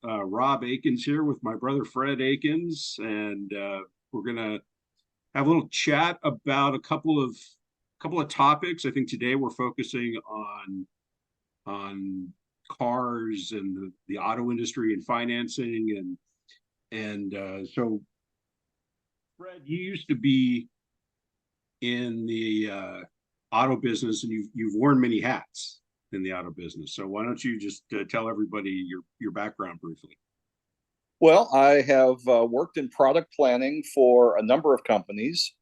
Rob Aikins here with my brother Fred Aikins, and we're gonna have a little chat about a couple of topics. I think today we're focusing on cars and the auto industry and financing, and so Fred, you used to be in the auto business, and you've worn many hats in the auto business. So why don't you just tell everybody your background briefly? Well, I have worked in product planning for a number of companies,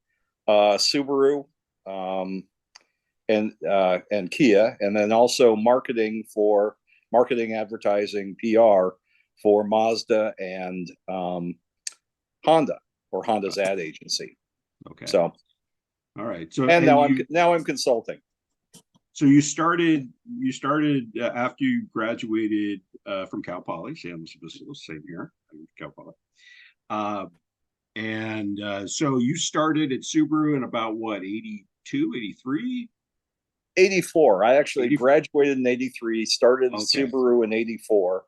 Subaru, um, and Kia, and then also marketing, advertising, PR for Mazda and Honda or Uh, Honda's ad agency. Okay. So, All right. So and and now I'm you now I'm consulting. so you started after you graduated from Cal Poly, San Luis Obispo, same here, Cal Poly. Uh, and so you started at Subaru in about what, 82, 83, 84. I actually 80? graduated in 83, started at Okay. Subaru in 84.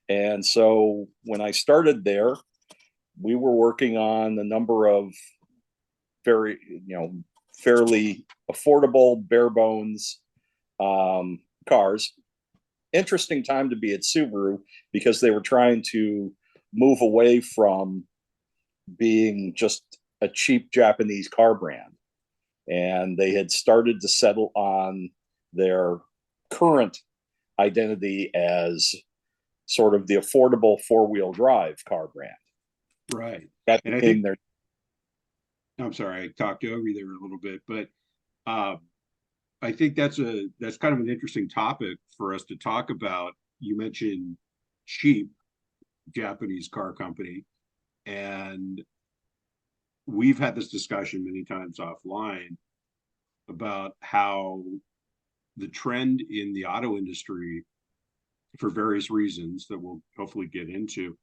And so when I started there, we were working on a number of very, fairly affordable, bare bones cars. Interesting time to be at Subaru because they were trying to move away from being just a cheap Japanese car brand. And they had started to settle on their current identity as sort of the affordable four-wheel drive car brand. Right. That And I became think their I'm sorry, I talked over you there a little bit, but uh, I think that's kind of an interesting topic for us to talk about. You mentioned cheap Japanese car company, and we've had this discussion many times offline about how the trend in the auto industry, for various reasons that we'll hopefully get into,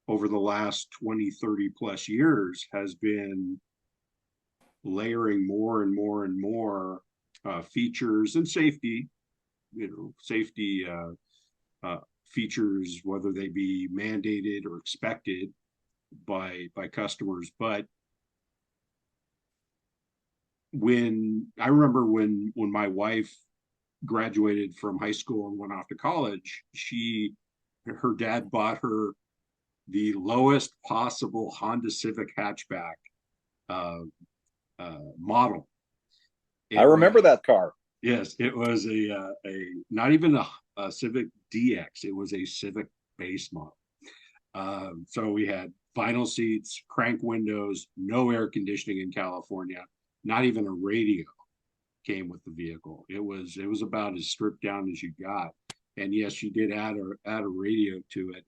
over the last 20, 30 plus years has been layering more and more and more features and safety, safety features, whether they be mandated or expected by customers. But when I remember when my wife graduated from high school and went off to college, her dad bought her the lowest possible Honda Civic hatchback uh, model. I It was remember that car. Yes, it was a not even a Civic DX. It was a Civic base model. So we had vinyl seats, crank windows, no air conditioning in California, not even a radio came with the vehicle. It was about as stripped down as you got. And yes, she did add a radio to it,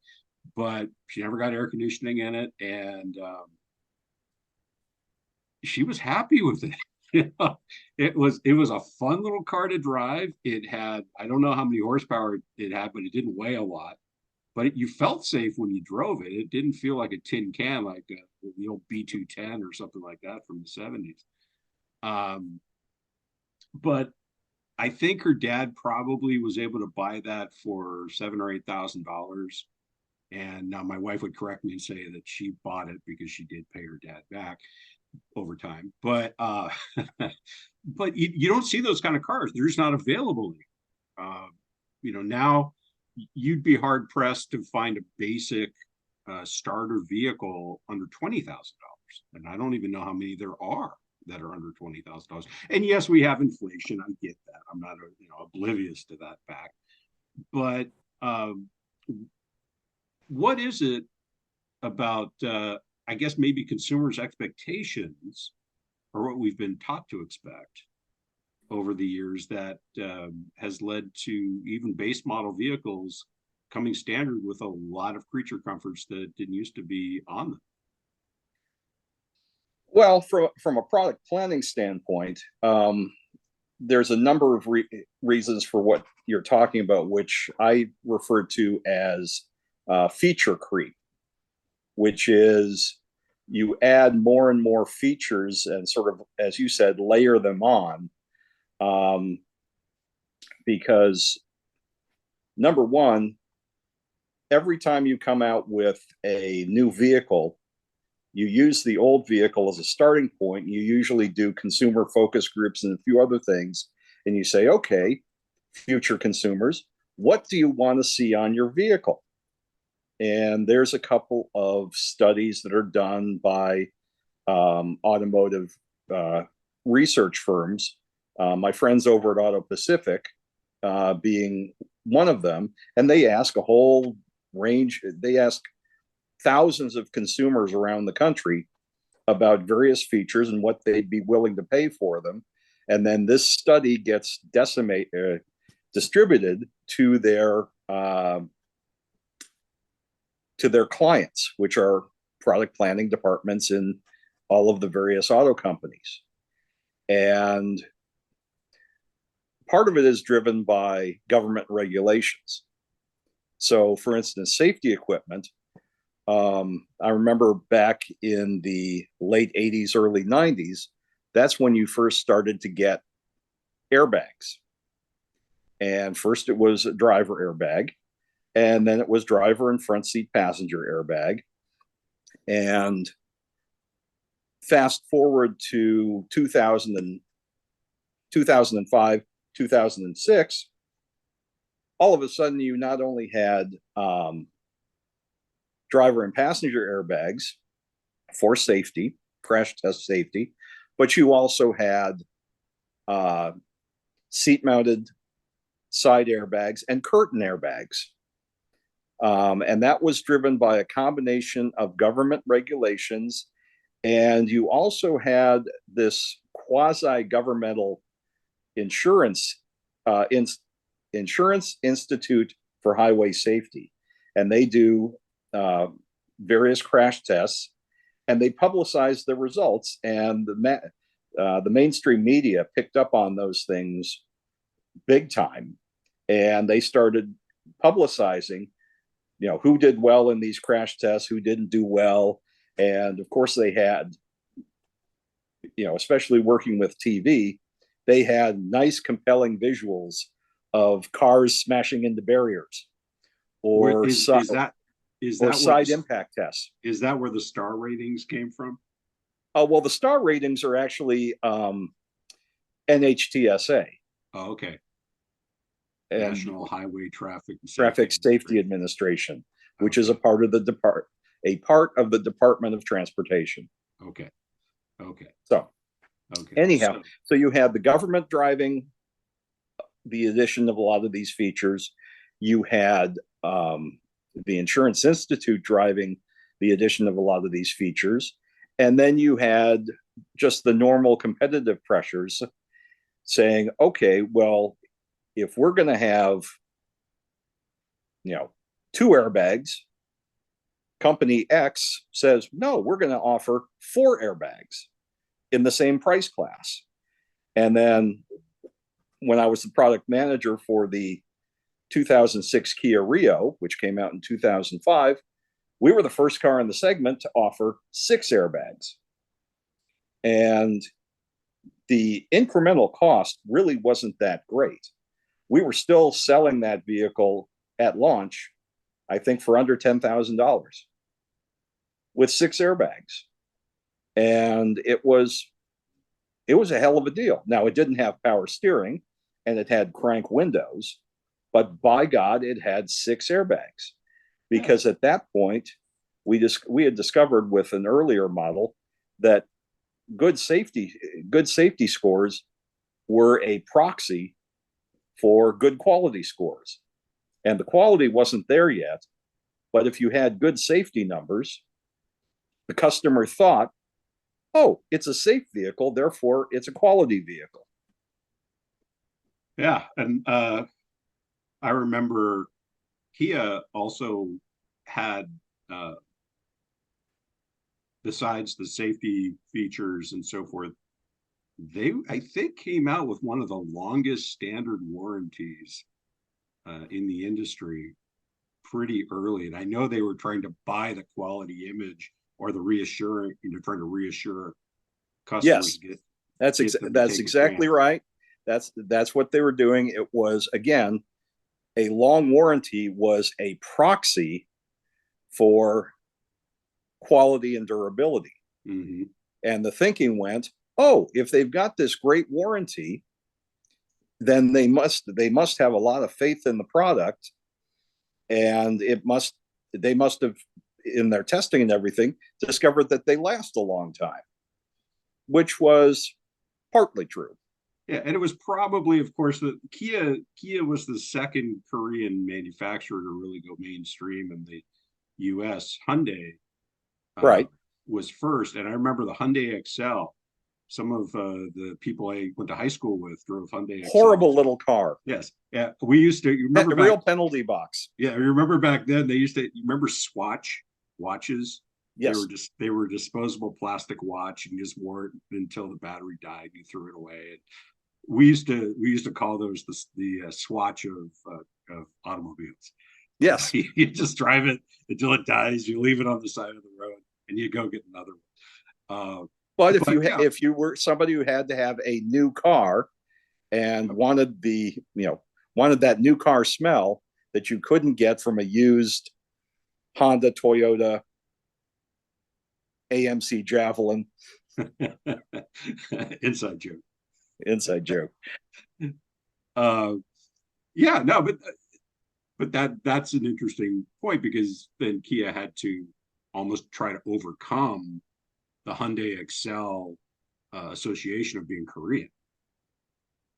but she never got air conditioning in it, and she was happy with it. You know, it was a fun little car to drive. It had, I don't know how many horsepower it had, but it didn't weigh a lot. But you felt safe when you drove it. It didn't feel like a tin can, like the old B210 or something like that from the 70s. Um, but I think her dad probably was able to buy that for $7,000 or $8,000. And now my wife would correct me and say that she bought it because she did pay her dad back over time. But but you don't see those kind of cars. They're just not available anymore. Now you'd be hard pressed to find a basic starter vehicle under $20,000, and I don't even know how many there are that are under $20,000. And yes, we have inflation. I get that. I'm not oblivious to that fact. But um, what is it about? I guess maybe consumers' expectations or what we've been taught to expect over the years that has led to even base model vehicles coming standard with a lot of creature comforts that didn't used to be on them. Well, from a product planning standpoint, there's a number of reasons for what you're talking about, which I refer to as feature creep, which is you add more and more features and sort of, as you said, layer them on. Um, because number one, every time you come out with a new vehicle, you use the old vehicle as a starting point. You usually do consumer focus groups and a few other things. And you say, okay, future consumers, what do you want to see on your vehicle? And there's a couple of studies that are done by automotive research firms. My friends over at Auto Pacific being one of them, and they ask a whole range. They ask thousands of consumers around the country about various features and what they'd be willing to pay for them. And then this study gets distributed to their clients, which are product planning departments in all of the various auto companies. And part of it is driven by government regulations. So, for instance, safety equipment. I remember back in the late 80s, early 90s, that's when you first started to get airbags. And first it was a driver airbag, and then it was driver and front seat passenger airbag. And fast forward to 2005, 2006, all of a sudden you not only had driver and passenger airbags for safety, crash test safety, but you also had seat mounted side airbags and curtain airbags. And that was driven by a combination of government regulations. And you also had this quasi-governmental insurance Institute for Highway Safety. And they do various crash tests, and they publicize the results. And the mainstream media picked up on those things big time, and they started publicizing, who did well in these crash tests, who didn't do well. And of course they had, especially working with TV, they had nice, compelling visuals of cars smashing into barriers, or is that side impact tests. Is that where the star ratings came from? Oh, well, the star ratings are actually NHTSA. Oh, okay. And National Highway Traffic Safety Administration, which is a part of the Department of Transportation. Okay. So, okay. Anyhow, so you had the government driving the addition of a lot of these features. You had the Insurance Institute driving the addition of a lot of these features. And then you had just the normal competitive pressures saying, okay, well, if we're going to have, 2 airbags, company X says, no, we're going to offer 4 airbags in the same price class. And then when I was the product manager for the 2006 Kia Rio, which came out in 2005, we were the first car in the segment to offer 6 airbags. And the incremental cost really wasn't that great. We were still selling that vehicle at launch, I think, for under $10,000 with 6 airbags. And it was a hell of a deal. Now, it didn't have power steering and it had crank windows, but by God, it had 6 airbags. Because at that point, we had discovered with an earlier model that good safety scores were a proxy for good quality scores. And the quality wasn't there yet, but if you had good safety numbers, the customer thought, oh, it's a safe vehicle, therefore it's a quality vehicle. Yeah, and I remember Kia also had, besides the safety features and so forth, they, I think, came out with one of the longest standard warranties in the industry pretty early. And I know they were trying to buy the quality image or the reassuring, trying to reassure customers. Yes, that's exactly right. That's what they were doing. It was, again, a long warranty was a proxy for quality and durability. Mm-hmm. And the thinking went, oh, if they've got this great warranty, then they must have a lot of faith in the product, and they must have, in their testing and everything, discovered that they last a long time, which was partly true. Yeah, and it was probably, of course, the Kia was the second Korean manufacturer to really go mainstream in the U.S. Hyundai uh, Right. was first, and I remember the Hyundai Excel. Some of the people I went to high school with drove Hyundai Horrible Excels. little car. Yes, yeah, we used to. You remember A back? real penalty box. Yeah, I remember back then they used to. You remember Swatch watches? Yes. They were disposable plastic watch, and you just wore it until the battery died. You threw it away. And we used to call those the Swatch of automobiles. Yes. You just drive it until it dies. You leave it on the side of the road, and you go get another one. But if But you yeah, if you were somebody who had to have a new car and wanted that new car smell that you couldn't get from a used Honda, Toyota, AMC Javelin, inside joke. inside joke. Uh, yeah, no, but that's an interesting point because then Kia had to almost try to overcome the Hyundai Excel association of being Korean.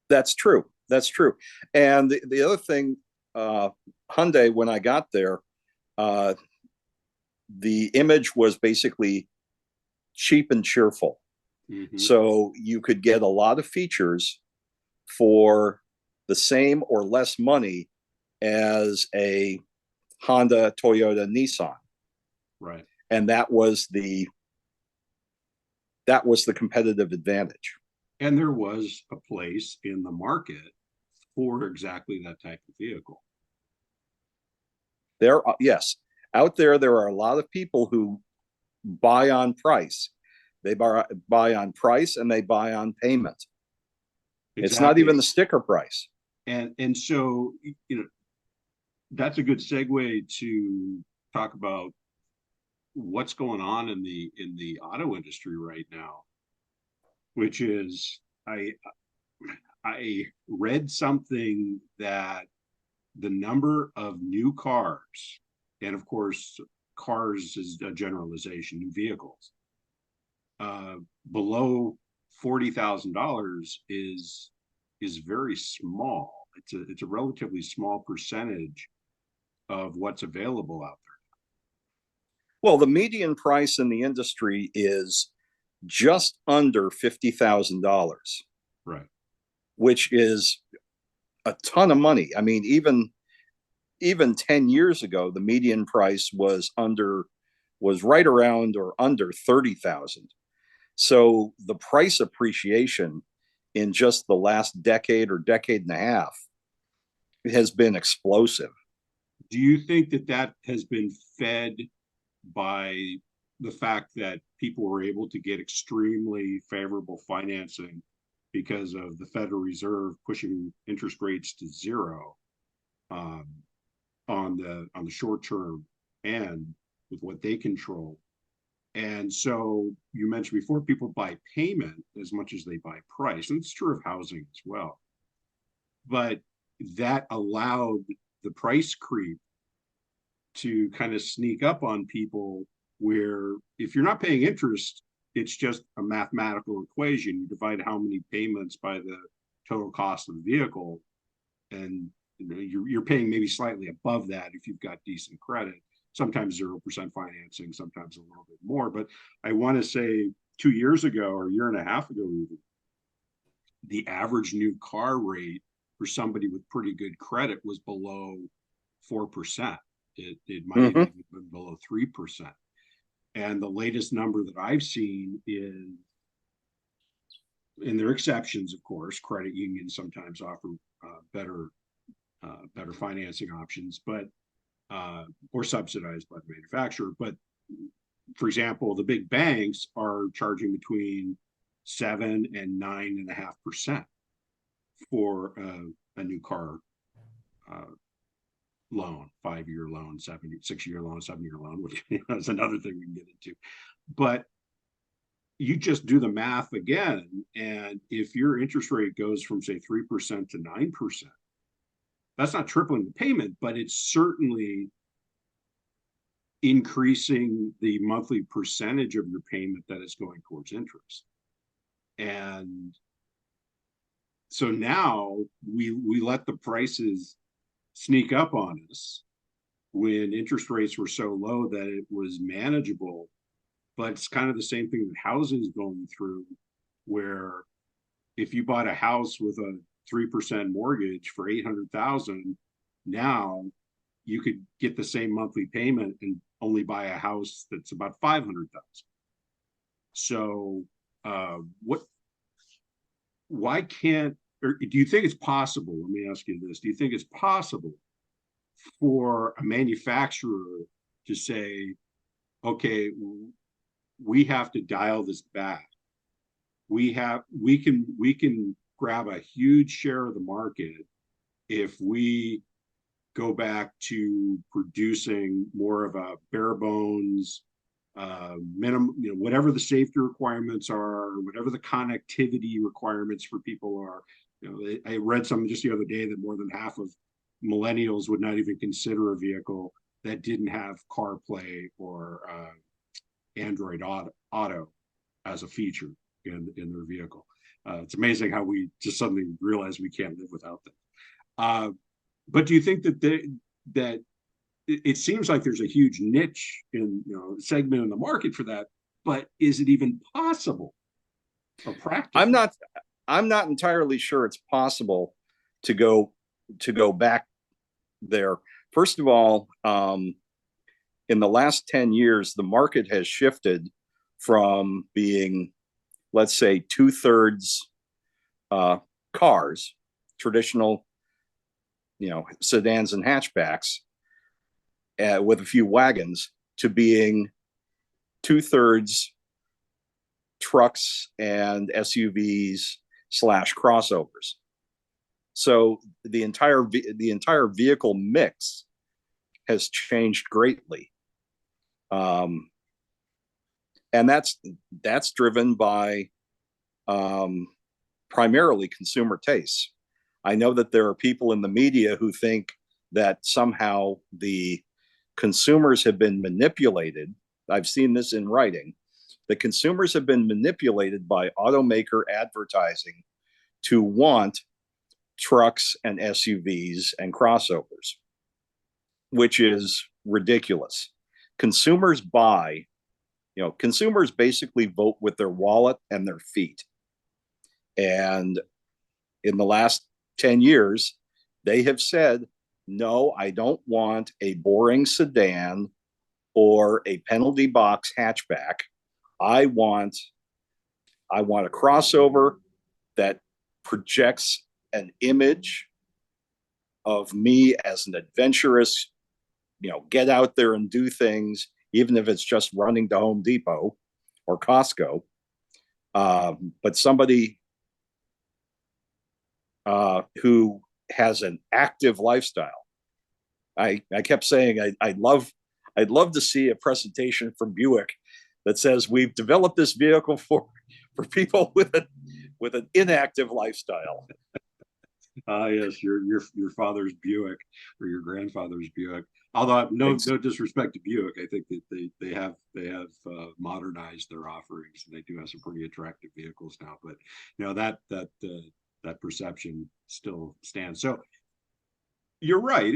That's true. That's true. And the other thing, Hyundai, when I got there, uh, the image was basically cheap and cheerful. Mm-hmm. So you could get a lot of features for the same or less money as a Honda, Toyota, Nissan. Right. And that was the competitive advantage. And there was a place in the market for exactly that type of vehicle. Yes, out there are a lot of people who buy on price. They buy on price and they buy on payment. It's not Exactly. even the sticker price. And so that's a good segue to talk about what's going on in the auto industry right now, which is I read something that the number of new cars, and of course, cars is a generalization, new vehicles, uh, below $40,000 is very small. It's a relatively small percentage of what's available out Well, the median price in the industry is just under $50,000, there. Right. which is a ton of money. I mean, even 10 years ago, the median price was right around or under 30,000. So the price appreciation in just the last decade or decade and a half has been explosive. Do you think that has been fed by the fact that people were able to get extremely favorable financing because of the Federal Reserve pushing interest rates to zero um, on the short term and with what they control? And so you mentioned before, people buy payment as much as they buy price, and it's true of housing as well. But that allowed the price creep to kind of sneak up on people where if you're not paying interest, it's just a mathematical equation. You divide how many payments by the total cost of the vehicle, and you're paying maybe slightly above that if you've got decent credit. Sometimes 0% financing, sometimes a little bit more. But I want to say 2 years ago or a year and a half ago, even, the average new car rate for somebody with pretty good credit was below 4%. It might have Mm-hmm. even been below 3%. And the latest number that I've seen is, and there are exceptions, of course, credit unions sometimes offer better financing options, but or subsidized by the manufacturer. But for example, the big banks are charging between 7 and 9.5% for a new car loan, 5-year loan, 6-year loan, 7-year loan, which is another thing we can get into. But you just do the math again. And if your interest rate goes from, say, 3% to 9%, that's not tripling the payment, but it's certainly increasing the monthly percentage of your payment that is going towards interest. And so now we let the prices sneak up on us when interest rates were so low that it was manageable. But it's kind of the same thing that housing is going through, where if you bought a house with a 3% mortgage for 800,000, now you could get the same monthly payment and only buy a house that's about 500,000. So what why can't, or do you think it's possible? Let me ask you this. Do you think it's possible for a manufacturer to say, okay, we have to dial this back. We can grab a huge share of the market if we go back to producing more of a bare bones minimum, whatever the safety requirements are, whatever the connectivity requirements for people are. I read something just the other day that more than half of millennials would not even consider a vehicle that didn't have CarPlay or Android Auto as a feature in their vehicle. It's amazing how we just suddenly realize we can't live without them. But do you think that it seems like there's a huge niche in segment in the market for that, but is it even possible or practical? I'm not entirely sure it's possible to go back there. First of all, in the last 10 years, the market has shifted from being, let's say, 2/3 cars, traditional, sedans and hatchbacks, with a few wagons, to being 2/3 trucks and SUVs / crossovers. So the entire vehicle mix has changed greatly, and that's driven by primarily consumer tastes. I know that there are people in the media who think that somehow the consumers have been manipulated. I've seen this in writing. The consumers have been manipulated by automaker advertising to want trucks and SUVs and crossovers, which is ridiculous. Consumers basically vote with their wallet and their feet. And in the last 10 years, they have said, no, I don't want a boring sedan or a penalty box hatchback. I want a crossover that projects an image of me as an adventurous, get out there and do things, even if it's just running to Home Depot or Costco. But somebody who has an active lifestyle. I kept saying I'd love to see a presentation from Buick that says we've developed this vehicle for people with an inactive lifestyle. Yes, your father's Buick or your grandfather's Buick. Although no disrespect to Buick, I think that they have modernized their offerings, and they do have some pretty attractive vehicles now. But that perception still stands. So you're right.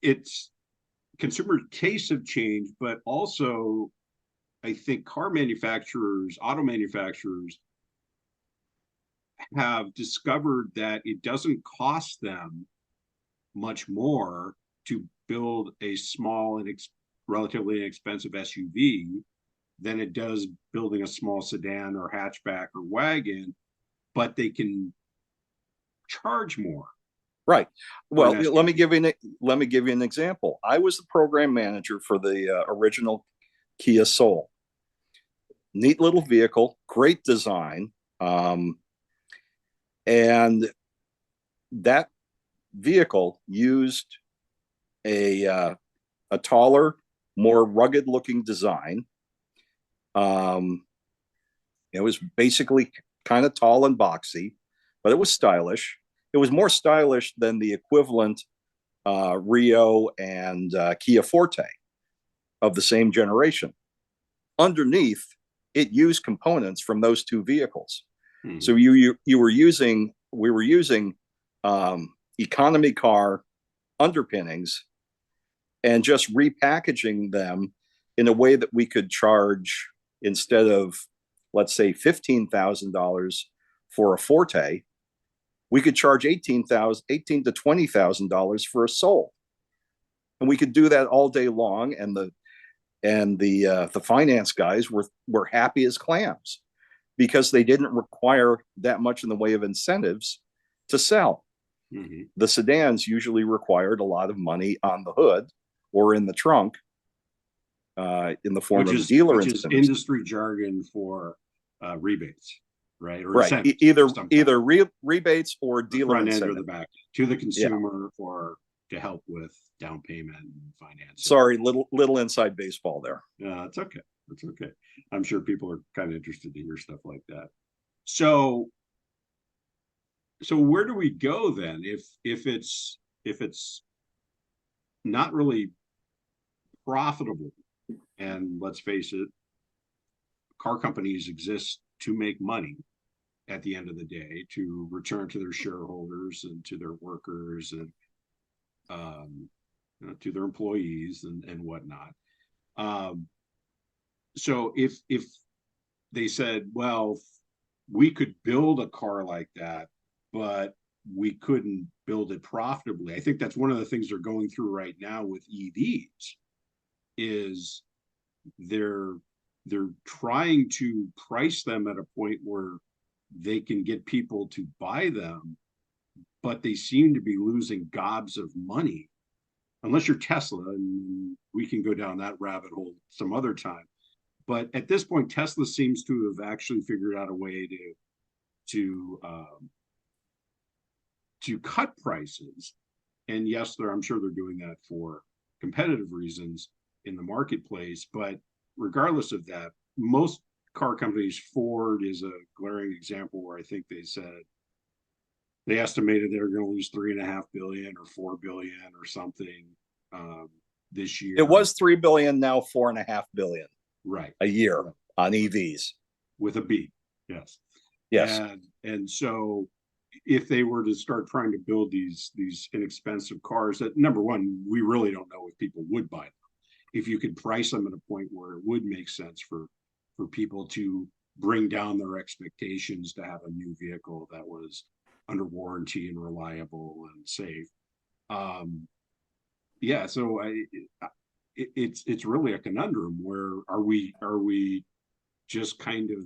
It's consumer tastes have changed, but also I think auto manufacturers have discovered that it doesn't cost them much more to build a small and relatively inexpensive SUV than it does building a small sedan or hatchback or wagon, but they can charge more. Right. Well, let me give you an example. I was the program manager for the original Kia Soul. Neat little vehicle, great design, and that vehicle used a taller, more rugged looking design. It was basically kind of tall and boxy, but it was stylish. It was more stylish than the equivalent Rio and Kia Forte of the same generation. Underneath, it used components from those two vehicles. Mm-hmm. So we were using economy car underpinnings and just repackaging them in a way that we could charge, instead of, let's say, $15,000 for a Forte, we could charge $18,000 to $20,000 for a Soul, and we could do that all day long. And the finance guys were happy as clams, because they didn't require that much in the way of incentives to sell. Mm-hmm. The sedans usually required a lot of money on the hood or in the trunk, in the form of dealer incentives. Which is industry jargon for rebates, right? Or right. Either rebates or dealer front incentive. end or the back to the consumer, or to help with down payment and financing. Sorry, little inside baseball there. It's okay. It's okay. I'm sure people are kind of interested to hear stuff like that. So where do we go then if it's not really profitable? And let's face it, car companies exist to make money at the end of the day, to return to their shareholders and to their workers and to their employees and whatnot. So if they said, well, we could build a car like that, but we couldn't build it profitably. I think that's one of the things they're going through right now with EVs, is they're trying to price them at a point where they can get people to buy them, but they seem to be losing gobs of money, unless you're Tesla, and we can go down that rabbit hole some other time. But at this point, Tesla seems to have actually figured out a way to cut prices. And yes, I'm sure they're doing that for competitive reasons in the marketplace. But regardless of that, most car companies, Ford is a glaring example, where I think they said they estimated they were going to lose $3.5 billion or $4 billion or something this year. It was $3 billion, now $4.5 billion. Right. A year on EVs. With a B. Yes. Yes. And so if they were to start trying to build these inexpensive cars, that, number one, we really don't know if people would buy them. If you could price them at a point where it would make sense for people to bring down their expectations to have a new vehicle that was under warranty and reliable and safe. So it's really a conundrum. Where are we just kind of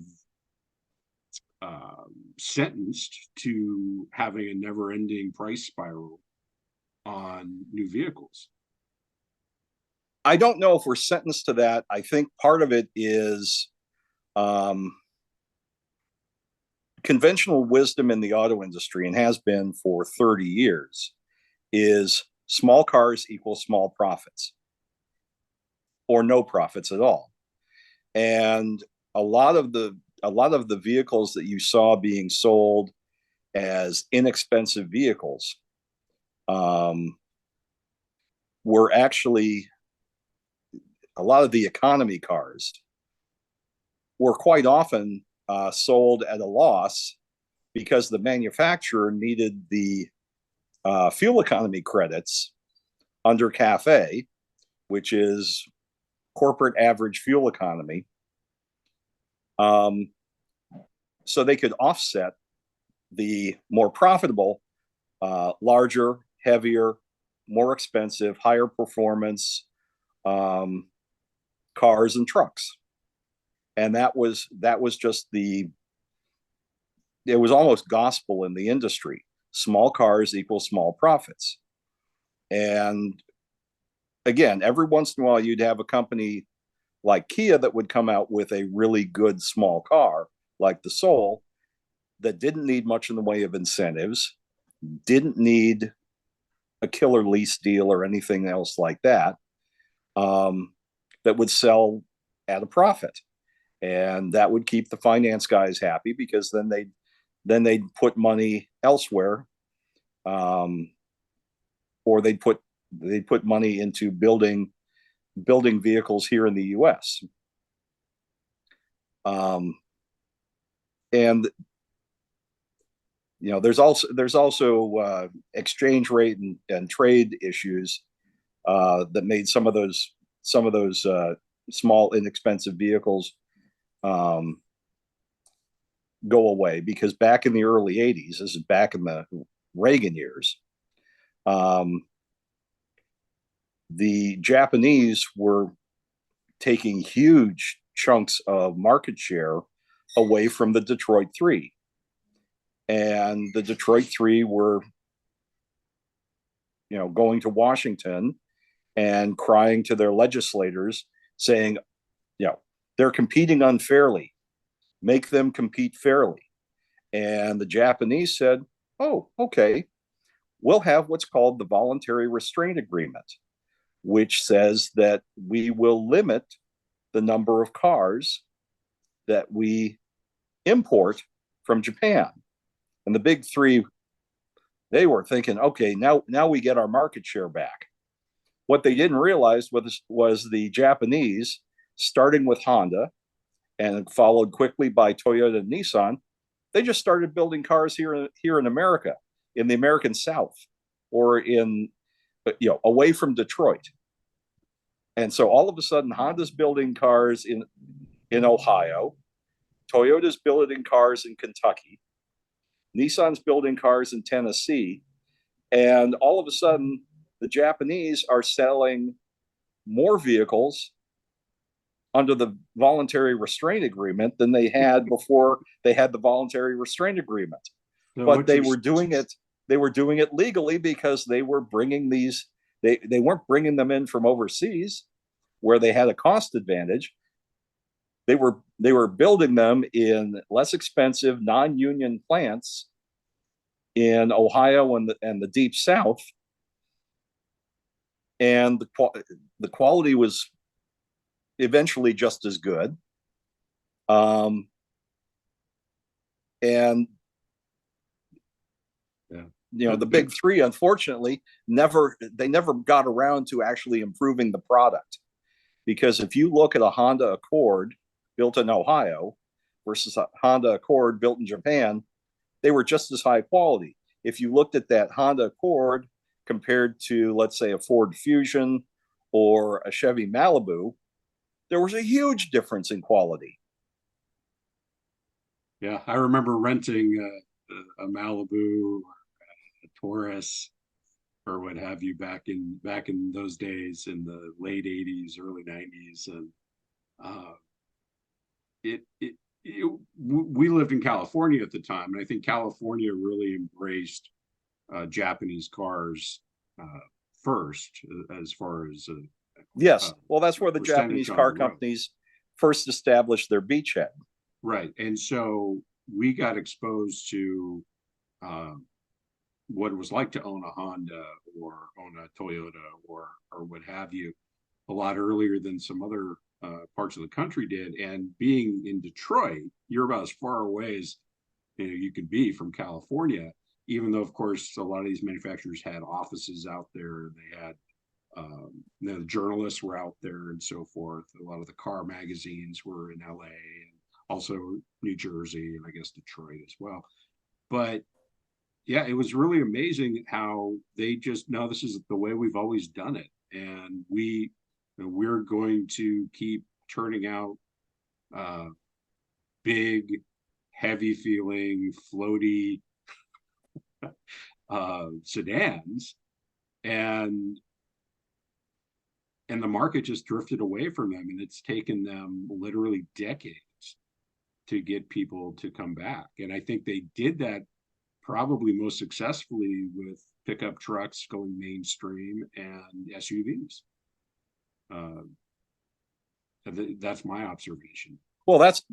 sentenced to having a never-ending price spiral on new vehicles? I don't know if we're sentenced to that. I think part of it is conventional wisdom in the auto industry, and has been for 30 years, is small cars equal small profits, or no profits at all. And a lot of the vehicles that you saw being sold as inexpensive vehicles were actually, a lot of the economy cars were quite often sold at a loss, because the manufacturer needed the fuel economy credits under CAFE, which is corporate average fuel economy, so they could offset the more profitable, larger, heavier, more expensive, higher performance cars and trucks. And that was just it was almost gospel in the industry. Small cars equal small profits. And again, every once in a while, you'd have a company like Kia that would come out with a really good small car, like the Soul, that didn't need much in the way of incentives, didn't need a killer lease deal or anything else like that, that would sell at a profit. And that would keep the finance guys happy, because then they'd put money elsewhere, or they'd put money into building vehicles here in the U.S. And there's also exchange rate and trade issues that made some of those small inexpensive vehicles go away, because back in the early 80s, this is back in the Reagan years, the Japanese were taking huge chunks of market share away from the Detroit Three. And the Detroit Three were, going to Washington and crying to their legislators, saying, they're competing unfairly. Make them compete fairly. And the Japanese said, oh, okay, we'll have what's called the voluntary restraint agreement, which says that we will limit the number of cars that we import from Japan. And the big three, they were thinking, okay, now we get our market share back. What they didn't realize was the Japanese, starting with Honda and followed quickly by Toyota and Nissan, they just started building cars here in America, in the American South, or away from Detroit. And so all of a sudden, Honda's building cars in Ohio, Toyota's building cars in Kentucky, Nissan's building cars in Tennessee, and all of a sudden, the Japanese are selling more vehicles under the voluntary restraint agreement than they had before they had the voluntary restraint agreement. So but they were doing it legally, because they were bringing these, they weren't bringing them in from overseas where they had a cost advantage. They were building them in less expensive non-union plants in Ohio and the deep South, and the quality was eventually just as good. And the big three, unfortunately, never got around to actually improving the product. Because if you look at a Honda Accord built in Ohio versus a Honda Accord built in Japan, they were just as high quality. If you looked at that Honda Accord compared to, let's say, a Ford Fusion or a Chevy Malibu, there was a huge difference in quality. Yeah, I remember renting a Malibu, a Taurus, or what have you, back in those days, in the late 80s, early 90s. And we lived in California at the time, and I think California really embraced Japanese cars first, as far as yes, well, that's where the Japanese car companies first established their beachhead. Right, and so we got exposed to what it was like to own a Honda or own a Toyota or what have you, a lot earlier than some other parts of the country did. And being in Detroit, you're about as far away as you could be from California, even though, of course, a lot of these manufacturers had offices out there. They had the journalists were out there and so forth. A lot of the car magazines were in LA and also New Jersey, and I guess Detroit as well. But yeah, it was really amazing how they just, no, this is the way we've always done it. And we're going to keep turning out big, heavy feeling, floaty sedans. And the market just drifted away from them. And it's taken them literally decades to get people to come back. And I think they did that probably most successfully with pickup trucks going mainstream and SUVs. That's my observation. Well, that's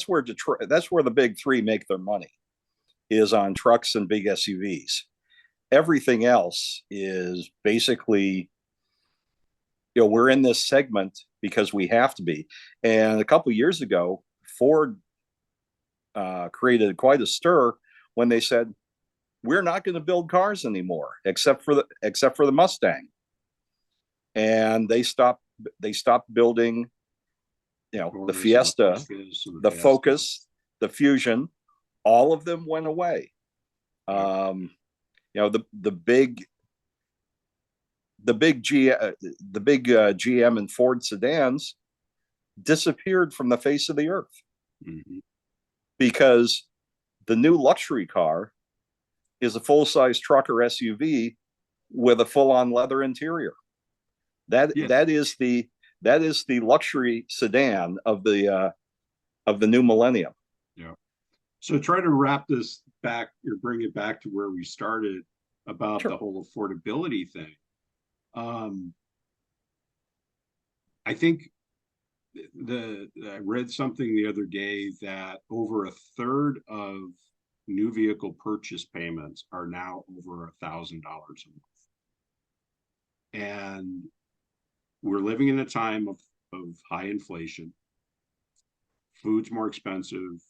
where Detroit, that's where the big three make their money, is on trucks and big SUVs. everything else is basically, we're in this segment because we have to be. And a couple of years ago, Ford created quite a stir when they said, we're not going to build cars anymore, except for the Mustang. And they stopped building, the Fiesta, the Focus, the Fusion. All of them went away. The big GM and Ford sedans disappeared from the face of the earth, because the new luxury car is a full-size truck or SUV with a full-on leather interior. That is the luxury sedan of the new millennium. Yeah. So try to wrap this back or bring it back to where we started about the whole affordability thing. I think I read something the other day that over a third of new vehicle purchase payments are now over $1,000 a month. And we're living in a time of high inflation. Food's more expensive,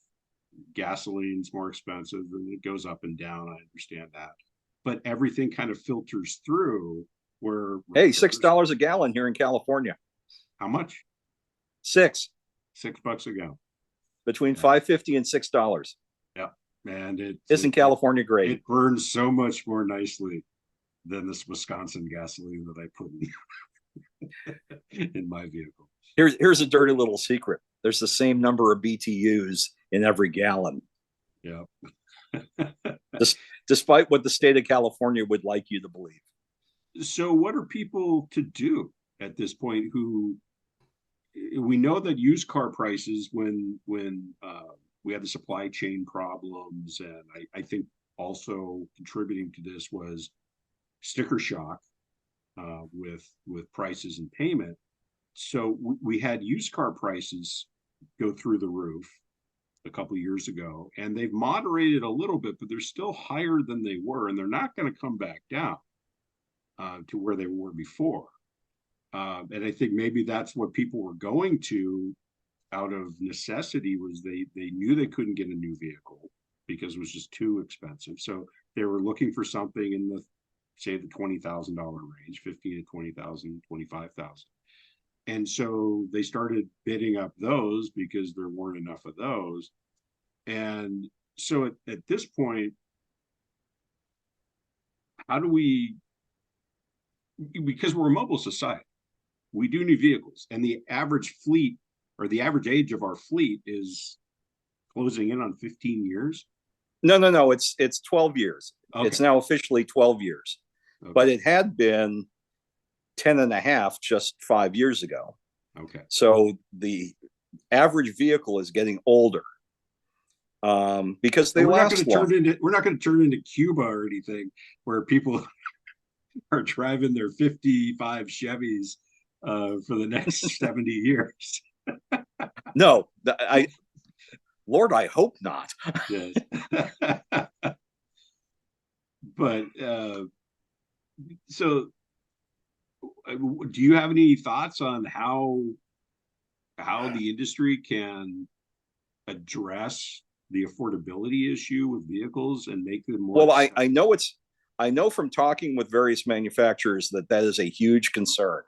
gasoline's more expensive, and it goes up and down. I understand that. But everything kind of filters through where hey, $6 a gallon here in California. How much? $6 a gallon. Between $5.50 and $6. Yeah. And isn't California great? It burns so much more nicely than this Wisconsin gasoline that I put in my vehicle. Here's a dirty little secret. There's the same number of BTUs in every gallon. Yeah. Despite what the state of California would like you to believe. So what are people to do at this point? We know that used car prices, when we had the supply chain problems, and I think also contributing to this was sticker shock with prices and payment. So we had used car prices go through the roof a couple of years ago, and they've moderated a little bit, but they're still higher than they were, and they're not going to come back down to where they were before. And I think maybe that's what people were going to out of necessity, was they knew they couldn't get a new vehicle because it was just too expensive. So they were looking for something in the, say, the $20,000 range, 15 to 20,000, 25,000. And so they started bidding up those because there weren't enough of those. And so at this point, how do we, because we're a mobile society, we do new vehicles, and the average fleet, or the average age of our fleet, is closing in on 15 years. No, it's 12 years. Okay. It's now officially 12 years. Okay. But it had been 10 and a half just 5 years ago. Okay. So the average vehicle is getting older, because we're not going to turn into Cuba or anything, where people are driving their 55 Chevys for the next 70 years. No, Lord, I hope not. Yes. But so do you have any thoughts on how the industry can address the affordability issue with vehicles and make them more? Well, I know from talking with various manufacturers that is a huge concern.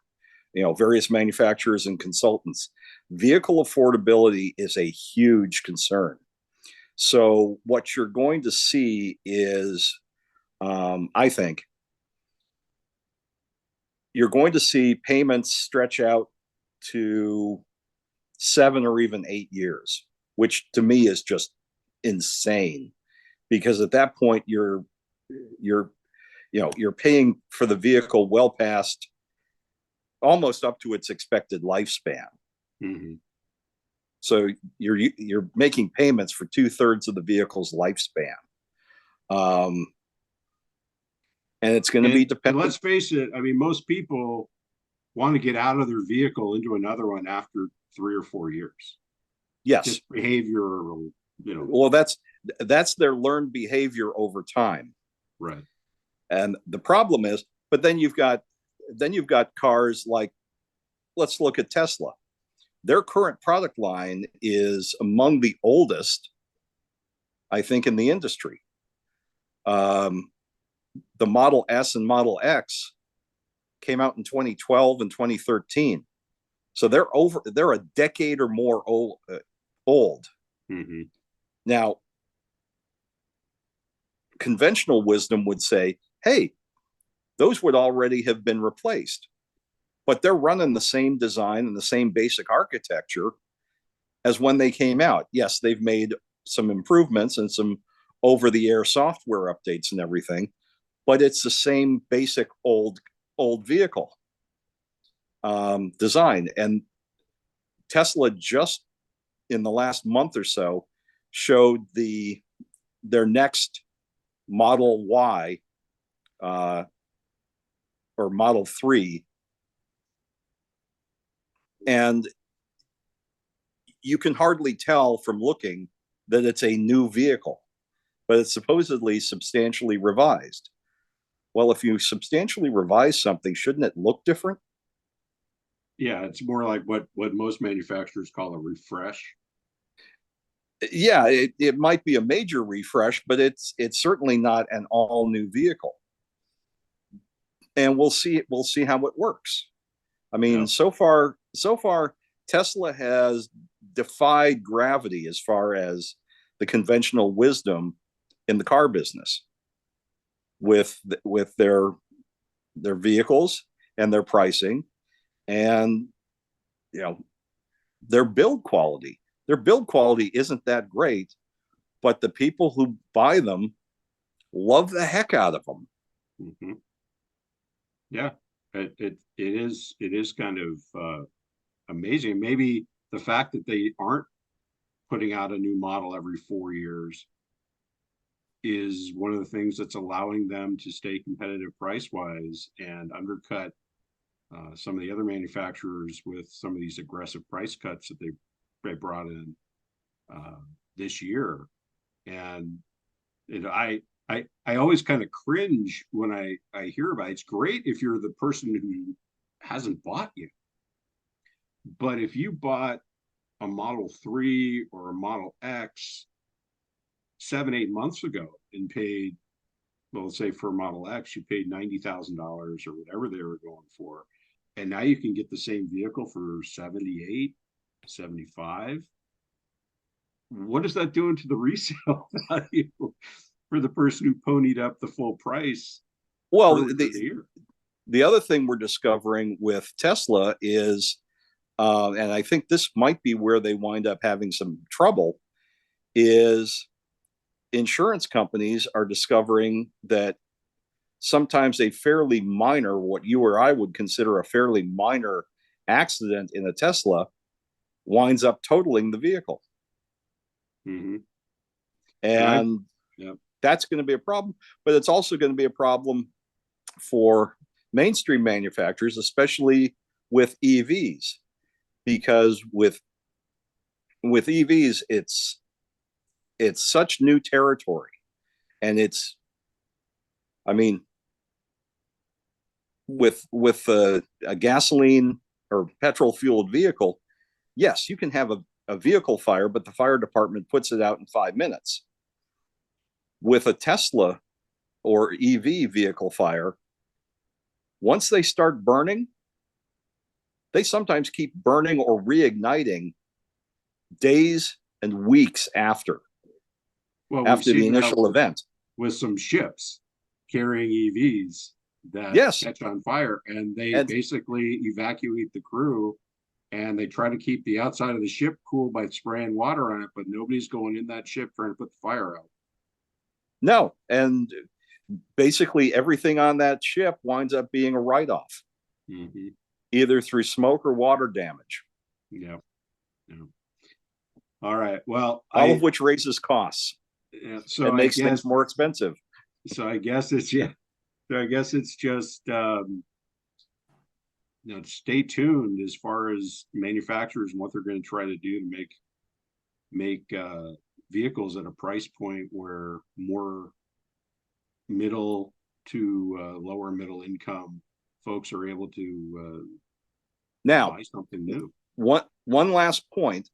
Various manufacturers and consultants. Vehicle affordability is a huge concern. So what you're going to see is, I think, you're going to see payments stretch out to 7 or even 8 years, which to me is just insane, because at that point you're paying for the vehicle well past, almost up to its expected lifespan. Mm-hmm. So you're making payments for 2/3 of the vehicle's lifespan. And it's going to be dependent. Let's face it. I mean, most people want to get out of their vehicle into another one after 3 or 4 years. Yes. Just behavioral, Well, that's their learned behavior over time. Right. And the problem is, but then you've got cars like, let's look at Tesla. Their current product line is among the oldest, I think, in the industry. Um, the Model S and Model X came out in 2012 and 2013. So they're a decade or more old. Mm-hmm. Now, conventional wisdom would say, hey, those would already have been replaced. But they're running the same design and the same basic architecture as when they came out. Yes, they've made some improvements and some over-the-air software updates and everything, but it's the same basic old vehicle design. And Tesla just in the last month or so showed their next Model Y or Model 3, and you can hardly tell from looking that it's a new vehicle, but it's supposedly substantially revised. Well, if you substantially revise something, shouldn't it look different? Yeah, it's more like what most manufacturers call a refresh. Yeah, it might be a major refresh, but it's certainly not an all new vehicle. And we'll see how it works. I mean, Yeah. so far Tesla has defied gravity as far as the conventional wisdom in the car business with their vehicles and their pricing, and you know, their build quality. Their build quality isn't that great, but the people who buy them love the heck out of them. Mm-hmm. Yeah, it is kind of amazing. Maybe the fact that they aren't putting out a new model every 4 years is one of the things that's allowing them to stay competitive price wise and undercut some of the other manufacturers with some of these aggressive price cuts that they brought in uh, this year. And I always kind of cringe when I hear about it. It's great if you're the person who hasn't bought yet, but if you bought a Model 3 or a Model X 7, 8 months ago and paid, well, let's say for a Model X, you paid $90,000 or whatever they were going for. And now you can get the same vehicle for 78, 75. What is that doing to the resale value for the person who ponied up the full price Well, earlier in the year? the other thing we're discovering with Tesla is, and I think this might be where they wind up having some trouble, is insurance companies are discovering that sometimes a fairly minor, what you or I would consider a fairly minor accident in a Tesla winds up totaling the vehicle. Mm-hmm. And Yeah. that's going to be a problem, but it's also going to be a problem for mainstream manufacturers, especially with EVs, because with EVs, it's such new territory, and I mean, with a gasoline or petrol fueled vehicle, yes, you can have a vehicle fire, but the fire department puts it out in 5 minutes. With a Tesla or EV vehicle fire, once they start burning, they sometimes keep burning or reigniting days and weeks after Well, we've the seen that initial event. with some ships carrying EVs that Yes, catch on fire, and they and basically evacuate the crew, and they try to keep the outside of the ship cool by spraying water on it, but nobody's going in that ship trying to put the fire out. no, and basically everything on that ship winds up being a write-off, Mm-hmm. either through smoke or water damage. Yeah. Yeah. All right. Well, All of which raises costs so and I makes things guess more expensive. so I guess it's yeah. So I guess it's just stay tuned as far as manufacturers and what they're going to try to do to make vehicles at a price point where more middle lower middle income folks are able to Now, buy something new. one last point.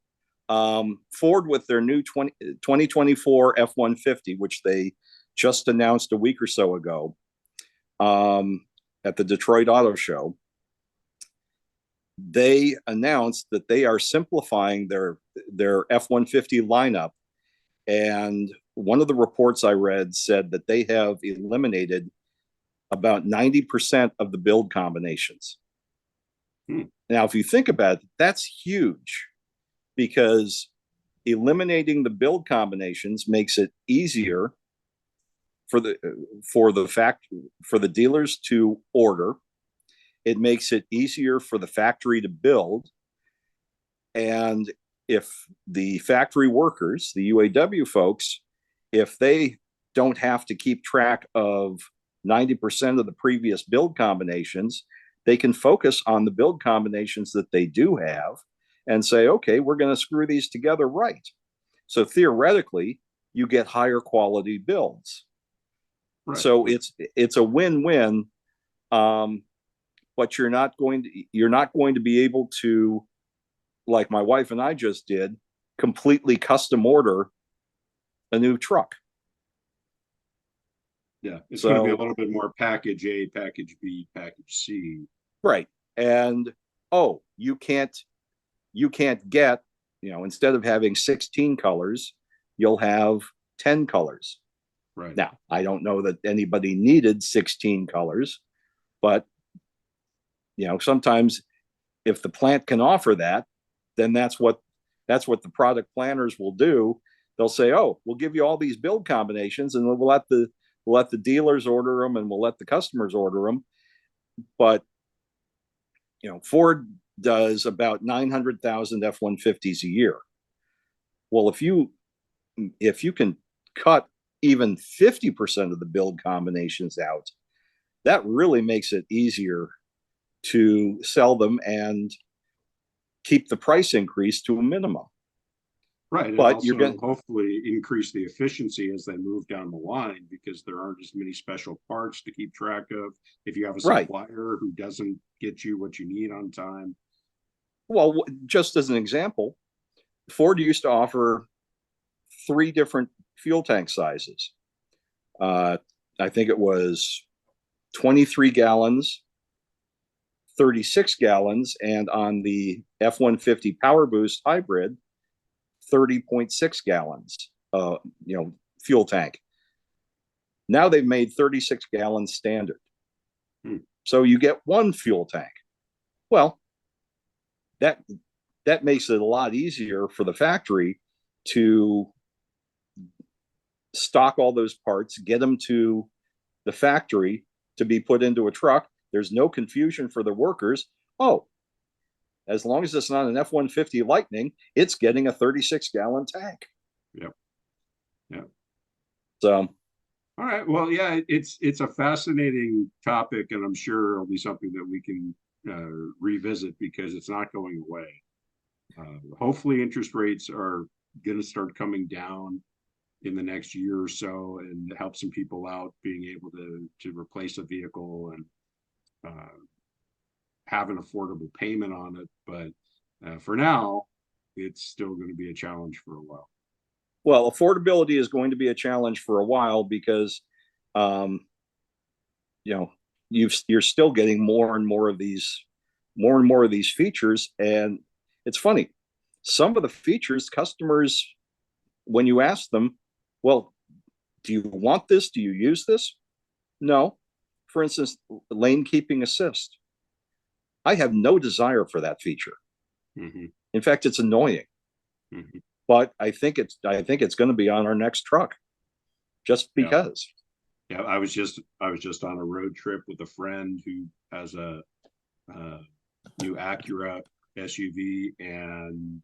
Ford with their new 2024 F-150, which they just announced a week or so ago at the Detroit Auto Show, they announced that they are simplifying their F-150 lineup. And one of the reports I read said that they have eliminated about 90% of the build combinations. Now, if you think about it, that's huge, because eliminating the build combinations makes it easier for the dealers to order. It makes it easier for the factory to build. And if the factory workers, the UAW folks, if they don't have to keep track of 90% of the previous build combinations, they can focus on the build combinations that they do have and say, okay, we're going to screw these together right. So theoretically, you get higher quality builds. Right. So it's a win-win, but you're not going to be able to, like my wife and I just did, completely custom order a new truck. Yeah, it's going to be a little bit more package A, package B, package C. Right. And you can't get, instead of having 16 colors, you'll have 10 colors. Right. Now, I don't know that anybody needed 16 colors, but sometimes if the plant can offer that, then that's what the product planners will do. They'll say, "Oh, we'll give you all these build combinations, and we'll let the dealers order them, and we'll let the customers order them." But Ford does about 900,000 F-150s a year. Well, if you can cut even 50% of the build combinations out, that really makes it easier to sell them and keep the price increase to a minimum. Right. But you're going to hopefully increase the efficiency as they move down the line, because there aren't as many special parts to keep track of. If you have a supplier who doesn't get you what you need on time. Well, just as an example, Ford used to offer 3 different fuel tank sizes. I think it was 23 gallons, 36 gallons, and on the F-150 Power Boost Hybrid, 30.6 gallons, fuel tank. Now they've made 36 gallons standard. So you get 1 fuel tank. Well, that makes it a lot easier for the factory to stock all those parts, get them to the factory to be put into a truck. There's no confusion for the workers. As long as it's not an F-150 Lightning, it's getting a 36-gallon tank. Yep. So, all right. Well, yeah, it's a fascinating topic, and I'm sure it'll be something that we can revisit, because it's not going away. Hopefully, interest rates are going to start coming down in the next year or so, and help some people out being able to replace a vehicle and have an affordable payment on it. But for now, it's still going to be a challenge for a while. Well, affordability is going to be a challenge for a while, because you're still getting more and more of these features. And it's funny, some of the features, customers, when you ask them, well, do you want this? Do you use this? No. For instance, lane keeping assist. I have no desire for that feature. In fact, it's annoying. But I think it's going to be on our next truck, just because. Yeah, I was just on a road trip with a friend who has a new Acura SUV, and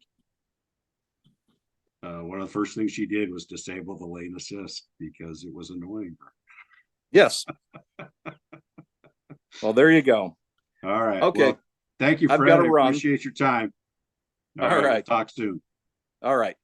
one of the first things she did was disable the lane assist because it was annoying her. Yes. Well, there you go. All right. Okay. Well, thank you, Fred. I appreciate your time. All right. We'll talk soon. All right.